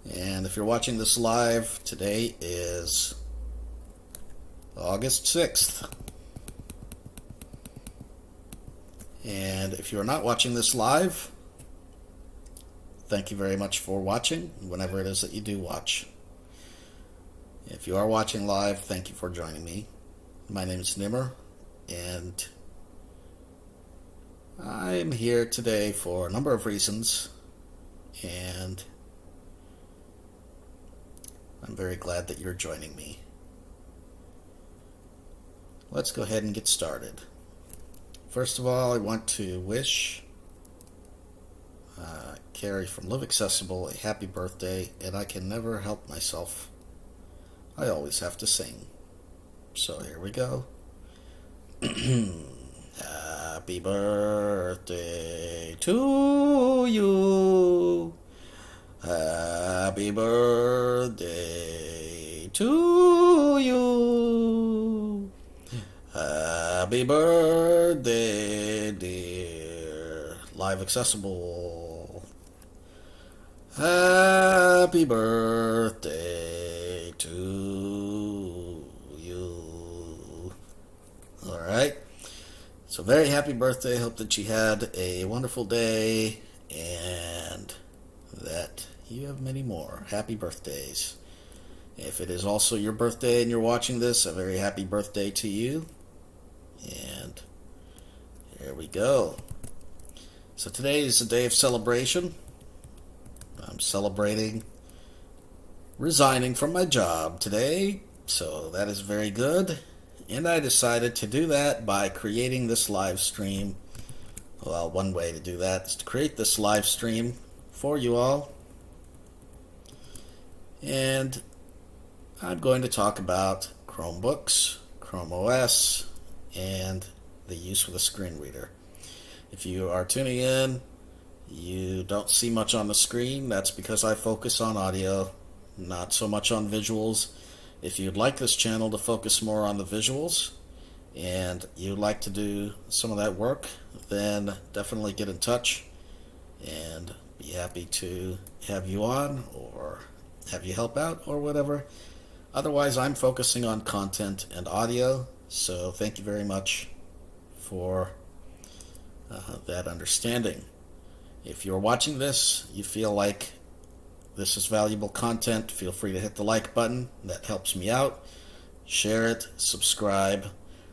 And if you're watching this live, today is August 6th. And if you're not watching this live, thank you very much for watching, whenever it is that you do watch. If you are watching live, thank you for joining me. My name is Nimer, and I'm here today for a number of reasons, and I'm very glad that you're joining me. Let's go ahead and get started. First of all, I want to wish Carrie from LiveAccessible a happy birthday, and I can never help myself. I always have to sing. So here we go. Happy birthday to you. Happy birthday to you. Happy birthday, dear LiveAccessible. Happy birthday to you. Alright. So very happy birthday. Hope that you had a wonderful day and that you have many more happy birthdays. If it is also your birthday and you're watching this, a very happy birthday to you. And here we go. So today is a day of celebration. I'm celebrating resigning from my job today, so that is very good. And I decided to do that by creating this live stream. Well, one way to do that is to create this live stream for you all. And I'm going to talk about Chromebooks, Chrome OS, and the use with a screen reader. If you are tuning in, you don't see much on the screen. That's because I focus on audio, not so much on visuals. If you'd like this channel to focus more on the visuals and you'd like to do some of that work, then definitely get in touch and be happy to have you on or have you help out or whatever. Otherwise, I'm focusing on content and audio, so thank you very much for that understanding. If you're watching this, you feel like this is valuable content, feel free to hit the like button. That helps me out. Share it, subscribe.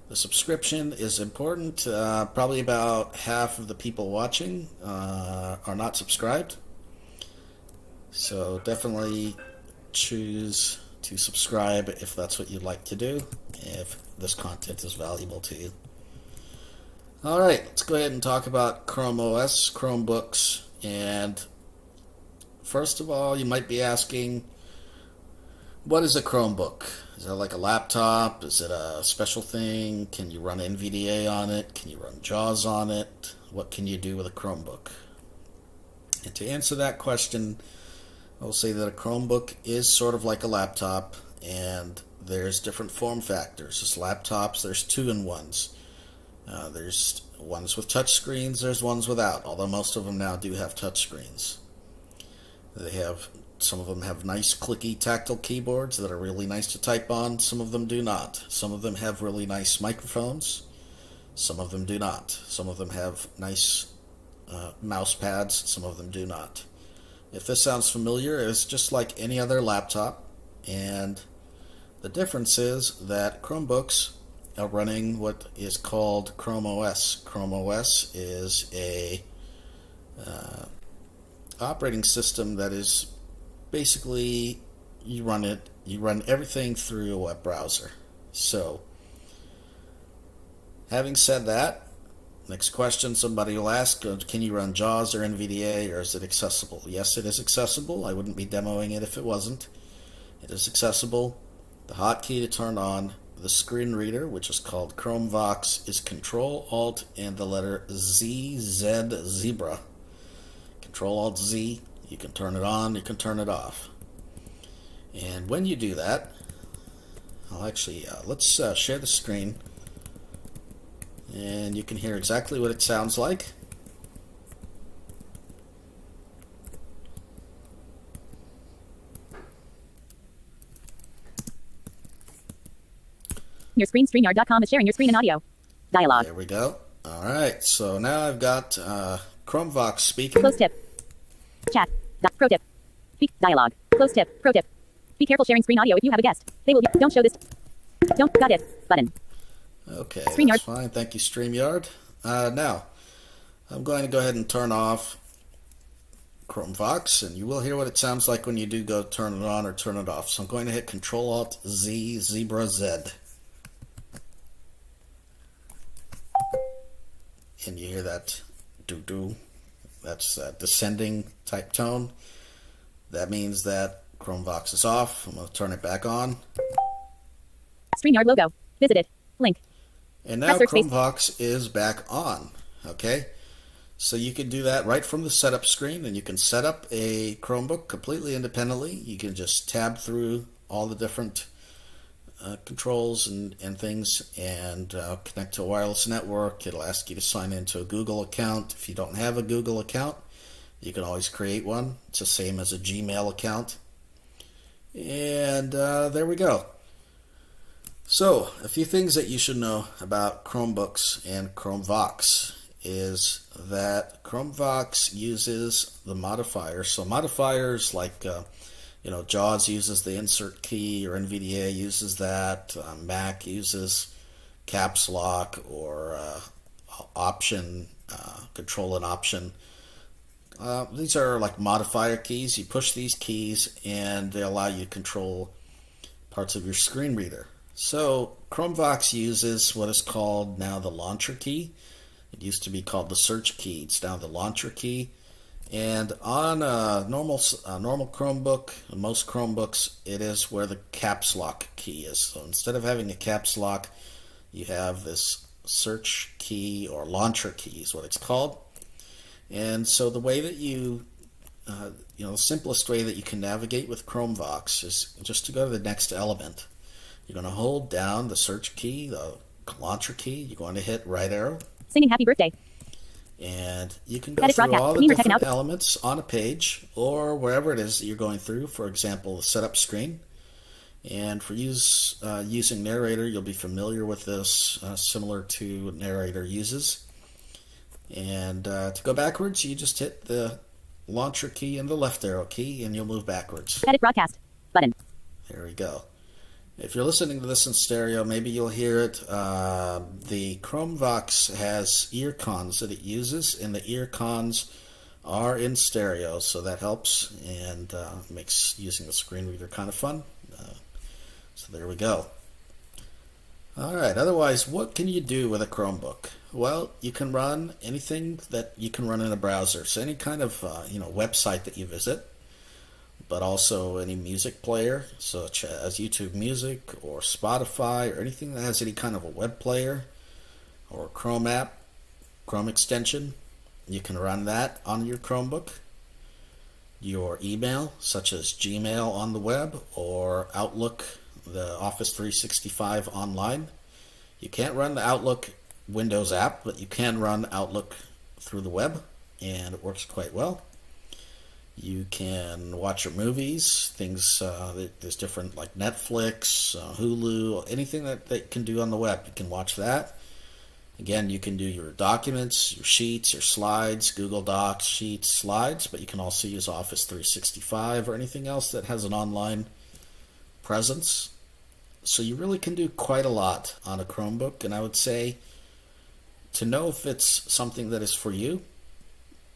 The subscription is important. Probably about half of the people watching are not subscribed. So definitely choose to subscribe if that's what you'd like to do, if this content is valuable to you. Alright, let's go ahead and talk about Chrome OS, Chromebooks, and first of all, you might be asking, what is a Chromebook? Is that like a laptop? Is it a special thing? Can you run NVDA on it? Can you run JAWS on it? What can you do with a Chromebook? And to answer that question, I'll say that a Chromebook is sort of like a laptop, and there's different form factors. There's laptops, there's two-in-ones. There's ones with touch screens, there's ones without, although most of them now do have touch screens. Some of them have nice clicky tactile keyboards that are really nice to type on. Some of them do not. Some of them have really nice microphones. Some of them do not. Some of them have nice mouse pads. Some of them do not. If this sounds familiar, it's just like any other laptop, and the difference is that Chromebooks are running what is called Chrome OS. Chrome OS is a operating system that is basically you run everything through a web browser. So, having said that, next question somebody will ask, can you run JAWS or NVDA, or is it accessible? Yes, it is accessible. I wouldn't be demoing it if it wasn't. It is accessible. The hotkey to turn on the screen reader, which is called Chromevox, is Control Alt and the letter Z, zebra. Control Alt Z. You can turn it on, you can turn it off. And when you do that, let's share the screen, and you can hear exactly what it sounds like. Your screen, StreamYard.com is sharing your screen and audio. Dialogue. There we go. All right, so now I've got Chromevox speaking. Close tip. Chat. Pro tip. Speak. Dialogue. Close tip. Pro tip. Be careful sharing screen audio if you have a guest. They will be. Don't show this. Don't. Got it. Button. Okay, StreamYard. that's fine. Thank you, StreamYard. Now, I'm going to go ahead and turn off Chromevox, and you will hear what it sounds like when you do go turn it on or turn it off. So I'm going to hit Control-Alt-Z, Zebra Z. And you hear that doo-doo. That's that descending type tone. That means that Chromevox is off. I'm going to turn it back on. StreamYard logo. Visit it. Link. And now Chromevox is back on. Okay? So you can do that right from the setup screen, and you can set up a Chromebook completely independently. You can just tab through all the different controls and things and connect to a wireless network. It'll ask you to sign into a Google account. If you don't have a Google account, you can always create one. It's the same as a Gmail account. And there we go. So, a few things that you should know about Chromebooks and Chromevox is that Chromevox uses the modifiers. So modifiers like JAWS uses the insert key, or NVDA uses that. Mac uses caps lock or option, control and option. These are like modifier keys. You push these keys and they allow you to control parts of your screen reader. So Chromevox uses what is called now the launcher key. It used to be called the search key. It's now the launcher key. And on a normal Chromebook, most Chromebooks, it is where the caps lock key is. So instead of having a caps lock, you have this search key, or launcher key is what it's called. And so the way that the simplest way that you can navigate with Chromevox is just to go to the next element. You're going to hold down the search key, the launcher key. You're going to hit right arrow. Singing happy birthday. And you can go through all the different elements on a page or wherever it is that you're going through. For example, the setup screen. And for using Narrator, you'll be familiar with this, similar to what Narrator uses. And to go backwards, you just hit the launcher key and the left arrow key, and you'll move backwards. Edit broadcast button. There we go. If you're listening to this in stereo, maybe you'll hear it. The Chromevox has ear cons that it uses, and the ear cons are in stereo, so that helps and makes using the screen reader kind of fun. So there we go. Alright, otherwise, what can you do with a Chromebook? Well, you can run anything that you can run in a browser, so any kind of website that you visit, but also any music player, such as YouTube Music or Spotify or anything that has any kind of a web player or Chrome app, Chrome extension. You can run that on your Chromebook. Your email, such as Gmail on the web or Outlook, the Office 365 online. You can't run the Outlook Windows app, but you can run Outlook through the web, and it works quite well. You can watch your movies, things, there's different like Netflix, Hulu, anything that they can do on the web. You can watch that. Again, you can do your documents, your sheets, your slides, Google Docs, Sheets, Slides, but you can also use Office 365 or anything else that has an online presence. So you really can do quite a lot on a Chromebook, and I would say to know if it's something that is for you,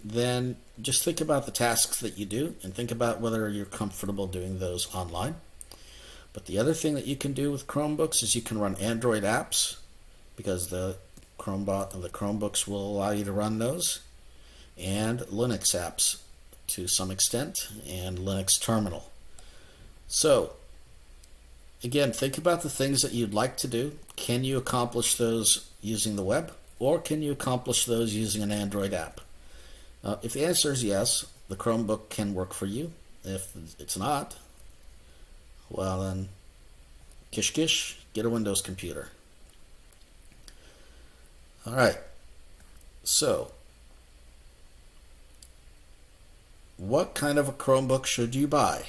then just think about the tasks that you do and think about whether you're comfortable doing those online. But the other thing that you can do with Chromebooks is you can run Android apps, because the Chromebooks will allow you to run those, and Linux apps to some extent, and Linux Terminal. So again, think about the things that you'd like to do. Can you accomplish those using the web, or can you accomplish those using an Android app? If the answer is yes, the Chromebook can work for you. If it's not, well then, kish kish, get a Windows computer. Alright, so what kind of a Chromebook should you buy?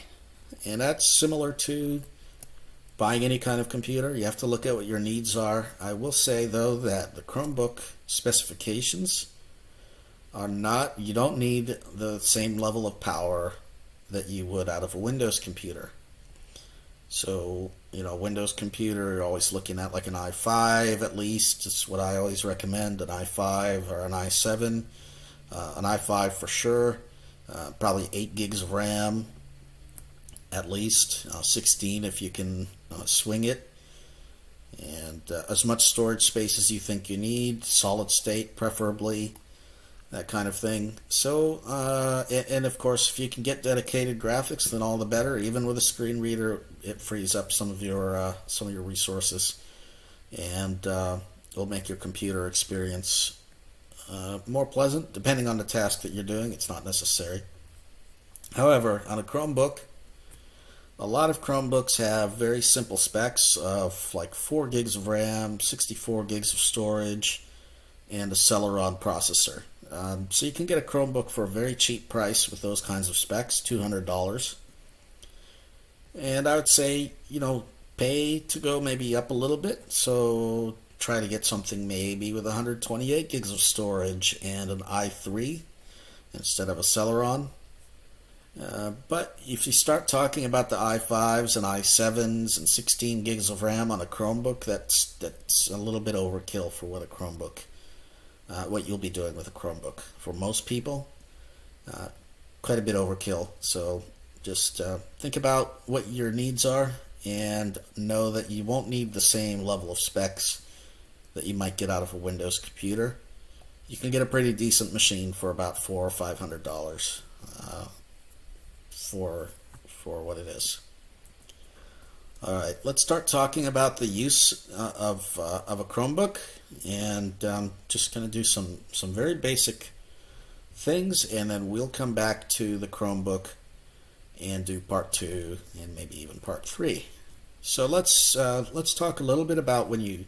And that's similar to buying any kind of computer, you have to look at what your needs are. I will say, though, that the Chromebook specifications are not, you don't need the same level of power that you would out of a Windows computer. So, Windows computer, you're always looking at like an i5 at least. It's what I always recommend, an i5 or an i7. An i5 for sure, probably 8 gigs of RAM at least, 16 if you can swing it, and as much storage space as you think you need, solid state preferably, that kind of thing. So, and of course, if you can get dedicated graphics, then all the better. Even with a screen reader, it frees up some of your resources, and it'll make your computer experience more pleasant, depending on the task that you're doing. It's not necessary. However, on a Chromebook, a lot of Chromebooks have very simple specs of like 4 gigs of RAM, 64 gigs of storage, and a Celeron processor. So you can get a Chromebook for a very cheap price with those kinds of specs, $200. And I would say, pay to go maybe up a little bit. So try to get something maybe with 128 gigs of storage and an i3 instead of a Celeron. But if you start talking about the i5s and i7s and 16 gigs of RAM on a Chromebook, that's a little bit overkill for what a Chromebook, what you'll be doing with a Chromebook. For most people, quite a bit overkill. So just think about what your needs are and know that you won't need the same level of specs that you might get out of a Windows computer. You can get a pretty decent machine for about $400 or $500 for what it is. All right, let's start talking about the use of a Chromebook, and just going to do some very basic things, and then we'll come back to the Chromebook and do part 2 and maybe even part 3. So let's talk a little bit about when you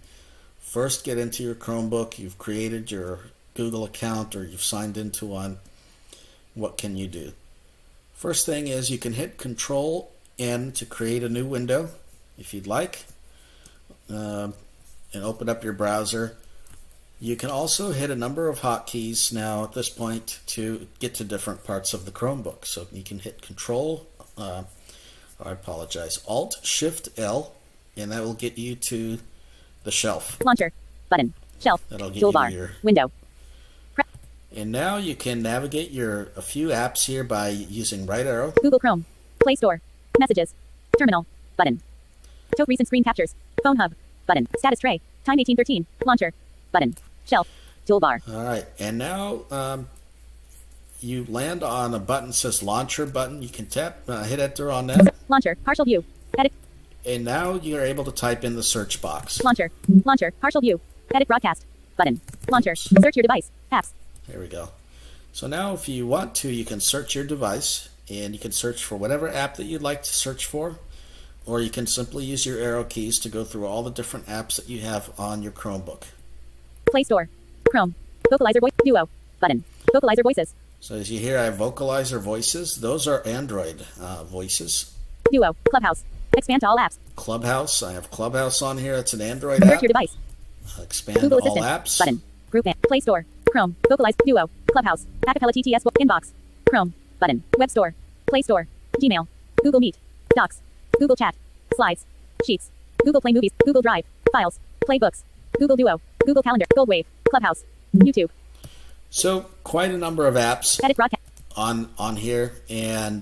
first get into your Chromebook, you've created your Google account or you've signed into one. What can you do? First thing is you can hit Control-N to create a new window if you'd like, and open up your browser. You can also hit a number of hotkeys now at this point to get to different parts of the Chromebook. So you can hit Alt-Shift-L, and that will get you to the shelf. Launcher. Button. Shelf. That'll get Toolbar. you your Window. And now you can navigate a few apps here by using right arrow. Google Chrome. Play Store. Messages. Terminal. Button. Toke recent screen captures. Phone hub. Button. Status tray. Time 1813. Launcher. Button. Shelf. Toolbar. All right. And now you land on a button that says Launcher button. You can hit enter on that. Launcher. Partial view. Edit. And now you're able to type in the search box. Launcher. Launcher. Partial view. Edit broadcast. Button. Launcher. Search your device. Apps. There we go. So now if you want to, you can search your device, and you can search for whatever app that you'd like to search for, or you can simply use your arrow keys to go through all the different apps that you have on your Chromebook. Play Store. Chrome. Vocalizer voice. Duo. Button. Vocalizer voices. So as you hear, I have Vocalizer voices. Those are Android voices. Duo. Clubhouse. Expand to all apps. Clubhouse. I have Clubhouse on here. It's an Android Search app. your device. Expand Google all Assistant. apps. Button. Group. Play Store. Chrome. Vocalize. Duo. Clubhouse. Acapella TTS. Inbox. Chrome. Button. Web Store. Play Store. Gmail. Google Meet. Docs. Google Chat. Slides. Sheets. Google Play Movies. Google Drive. Files. Play Books. Google Duo. Google Calendar. Goldwave. Clubhouse. YouTube. So quite a number of apps Edit broadcast. on here, and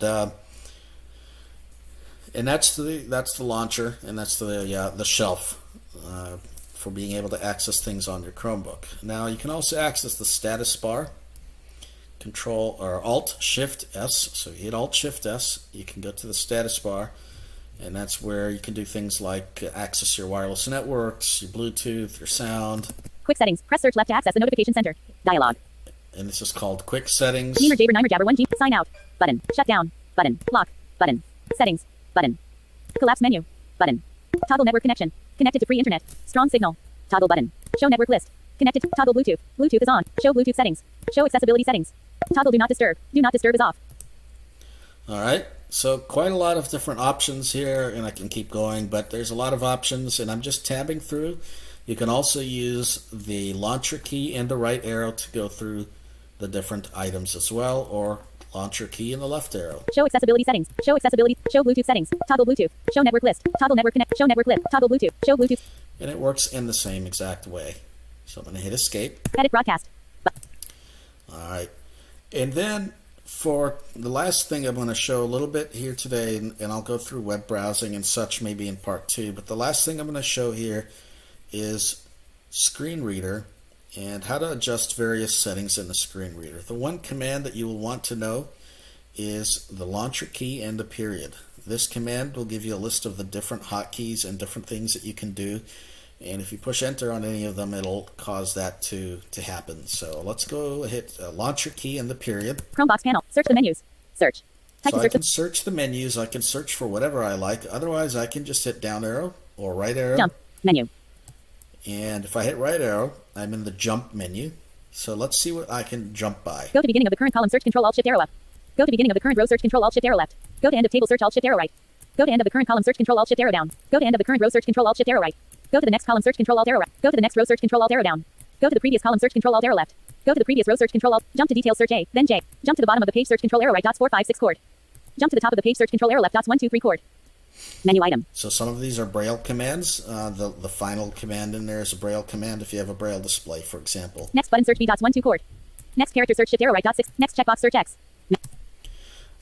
that's the launcher, and that's the shelf for being able to access things on your Chromebook. Now you can also access the status bar. Control or Alt-Shift-S. So you hit Alt-Shift-S, you can go to the status bar, and that's where you can do things like access your wireless networks, your Bluetooth, your sound. Quick settings. Press search left to access the notification center. Dialog. And this is called Quick Settings. Nimer Jabber 1G. Sign out. Button. Shut down. Button. Lock. Button. Settings. Button. Collapse menu. Button. Toggle network connection. Connected to free internet. Strong signal. Toggle button. Show network list. Connected to toggle Bluetooth. Bluetooth is on. Show Bluetooth settings. Show accessibility settings. Toggle do not disturb. Do not disturb is off. All right. So quite a lot of different options here, and I can keep going, but there's a lot of options, and I'm just tabbing through. You can also use the launcher key and the right arrow to go through the different items as well, or launcher key and the left arrow. Show accessibility settings. Show accessibility. Show Bluetooth settings. Toggle Bluetooth. Show network list. Toggle network connect. Show network list. Toggle Bluetooth. Show Bluetooth. And it works in the same exact way. So I'm going to hit escape. Edit broadcast. Alright. And then for the last thing I'm going to show a little bit here today, and I'll go through web browsing and such maybe in part 2, but the last thing I'm going to show here is screen reader and how to adjust various settings in the screen reader. The one command that you will want to know is the launcher key and the period. This command will give you a list of the different hotkeys and different things that you can do, and if you push enter on any of them, it'll cause that to happen. So let's go hit launcher key and the period. Chromevox panel. Search the menus. Search. Type So to I search can search the menus. I can search for whatever I like. Otherwise, I can just hit down arrow or right arrow. Jump. Menu. And if I hit right arrow, I'm in the jump menu. So let's see what I can jump by. Go to beginning of the current column. Search Control Alt Shift arrow up. Go to beginning of the current row. Search Control Alt Shift arrow left. Go to end of table. Search Alt Shift arrow right. Go to end of the current column. Search Control Alt Shift arrow down. Go to end of the current row. Search Control Alt Shift arrow right. Go to the next column. Search Control Alt arrow right. Go to the next row. Search Control Alt arrow down. Go to the previous column. Search Control Alt arrow left. Go to the previous row. Search Control Alt. Jump to details. Search A. Then J. Jump to the bottom of the page. Search Control arrow right. Dots 4 5 6 chord. Jump to the top of the page. Search Control arrow left. Dots 1 2 3 chord. Menu item. So some of these are Braille commands. The final command in there is a Braille command if you have a Braille display, for example. Next button. Search B. Dots 1 2 chord. Next character. Search Shift arrow right. Dot 6. Next checkbox. Search X.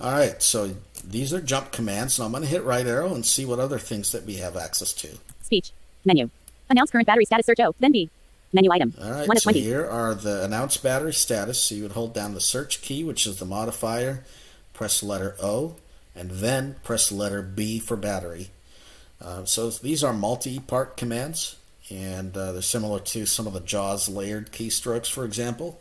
Alright, so these are jump commands. So I'm going to hit right arrow and see what other things that we have access to. Speech. Menu. Announce current battery status. Search O. Then B. Menu item. Alright, 1 of so 20. here are the announce battery status. So you would hold down the search key, which is the modifier, press letter O, and then press letter B for battery. So these are multi-part commands, and they're similar to some of the JAWS layered keystrokes, for example.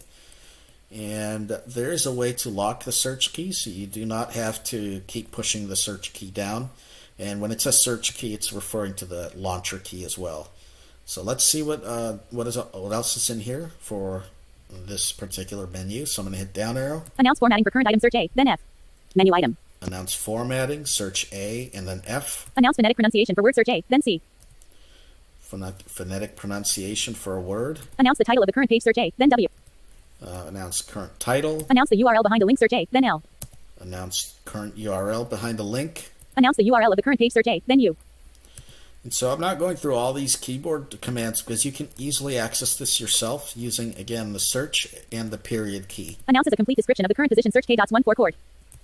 And there is a way to lock the search key, so you do not have to keep pushing the search key down. And when it says search key, it's referring to the launcher key as well. So let's see what else is in here for this particular menu. So I'm going to hit down arrow. Announce formatting for current item. Search A. Then F. Menu item. Announce formatting, search A, and then F. Announce phonetic pronunciation for word. Search A. Then C. Phonetic pronunciation for a word. Announce the title of the current page. Search A. Then W. Announce current title. Announce the URL behind a link. Search A. Then L. Announce current URL behind a link. Announce the URL of the current page. Search A. Then U. And so I'm not going through all these keyboard commands because you can easily access this yourself using, again, the search and the period key. Announces a complete description of the current position. Search K. Dots 1 4 chord.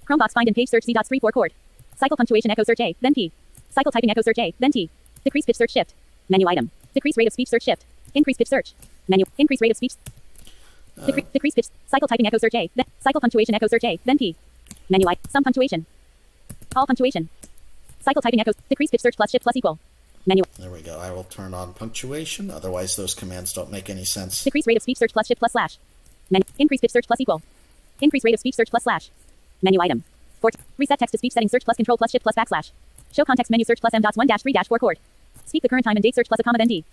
Chromebox find and page. Search Z. Dots 3 4 chord. Cycle punctuation echo. Search A. Then P. Cycle typing echo. Search A. Then T. Decrease pitch. Search Shift. Menu item. Decrease rate of speech. Search Shift. Increase pitch. Search. Menu. Increase rate of speech. Decrease pitch. Cycle typing echo. Search A. Then cycle punctuation echo. Search A. Then P. Menu I. Sum punctuation. All punctuation. Cycle typing echo. Decrease pitch. Search plus Shift plus equal. Menu. There we go. I will turn on punctuation. Otherwise, those commands don't make any sense. Decrease rate of speech. Search plus Shift plus slash. Menu. Increase pitch. Search plus equal. Increase rate of speech. Search plus slash. Menu item. 4. Reset text to speech settings. Search plus control plus Shift plus backslash. Show context menu. Search plus M dots 1 dash 3 dash 4 chord. Speak the current time and date. Search plus a comma then D.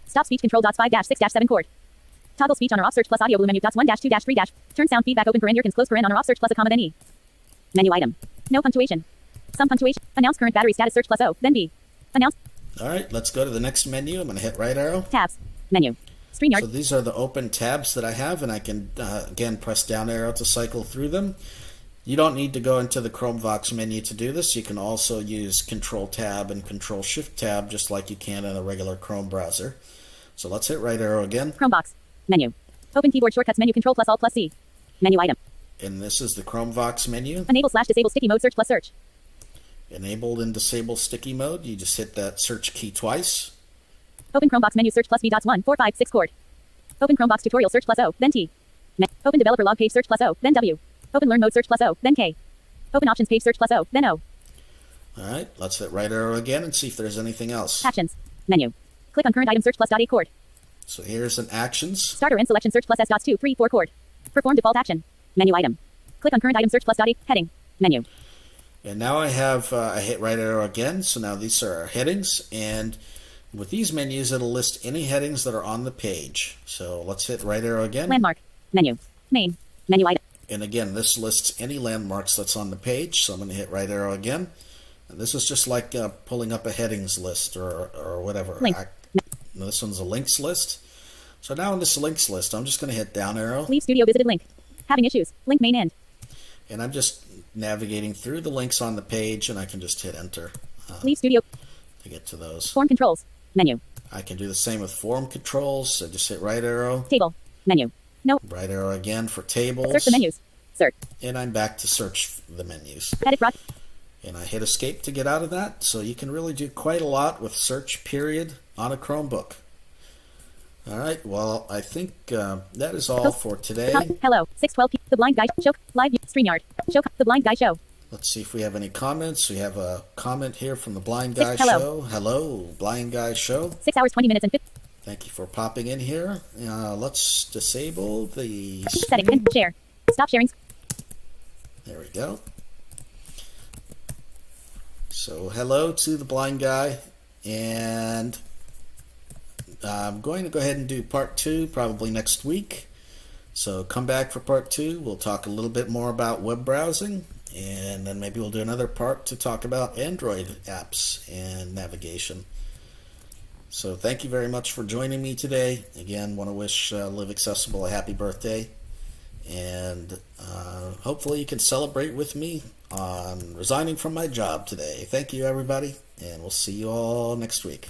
Stop speech control dots 5 dash 6 dash 7 chord. Toggle speech on or off. Search plus audio blue menu dots 1 dash 2 dash 3 dash. Turn sound feedback open paren earkins close paren on or off. Search plus a comma then E. Menu item. No punctuation. Some punctuation. Announce current battery status. Search plus O. Then B. Announce. All right, let's go to the next menu. I'm going to hit right arrow. Tabs. Menu. StreamYard. So these are the open tabs that I have, and I can, again, press down arrow to cycle through them. You don't need to go into the Chromevox menu to do this. You can also use Control Tab and Control Shift Tab just like you can in a regular Chrome browser. So let's hit right arrow again. Chromevox. Menu. Open keyboard shortcuts menu. Control plus Alt plus C. Menu item. And this is the Chromevox menu. Enable slash disable sticky mode. Search plus search. Enabled and disable sticky mode. You just hit that search key twice. Open Chromebox menu. Search plus V dots 1 4 5 6 chord. Open Chromebox tutorial. Search plus O. Then T. Open developer log page. Search plus O. Then W. Open learn mode. Search plus O. Then K. Open options page. Search plus O. Then O. All right, let's hit right arrow again and see if there's anything else. Actions. Menu. Click on current item. Search plus dot 8 chord. So here's an actions. Starter and selection. Search plus S dots 2 3 4 chord. Perform default action. Menu item. Click on current item. Search plus dot 8 heading. Menu. And now I have, I hit right arrow again. So now these are our headings. And with these menus, it'll list any headings that are on the page. So let's hit right arrow again. Landmark. Menu. Main. Menu item. And again, this lists any landmarks that's on the page. So I'm going to hit right arrow again. And this is just like pulling up a headings list or whatever. Link. This one's a links list. So now in this links list, I'm just going to hit down arrow. Leave studio visited link. Having issues. Link main end. And I'm just navigating through the links on the page, and I can just hit enter Leave studio. to get to those. Form controls. Menu. I can do the same with form controls. So just hit right arrow. Table. Menu. No. Right arrow again for tables. Search the menus. Search. And I'm back to search the menus. Edit broad. And I hit escape to get out of that. So you can really do quite a lot with search period on a Chromebook. All right, well, I think that is all for today. Hello, 612 The Blind Guy Show. Live StreamYard. Show. The Blind Guy Show. Let's see if we have any comments. We have a comment here from the Blind Guy Hello. Show. Hello, Blind Guy Show. 6 hours, 20 minutes, and 50. Thank you for popping in here. Let's disable the Setting screen. and share. Stop sharing. There we go. So hello to the Blind Guy, and I'm going to go ahead and do part 2 probably next week. So come back for part 2. We'll talk a little bit more about web browsing, and then maybe we'll do another part to talk about Android apps and navigation. So thank you very much for joining me today. Again, want to wish LiveAccessible a happy birthday, and hopefully you can celebrate with me on resigning from my job today. Thank you, everybody, and we'll see you all next week.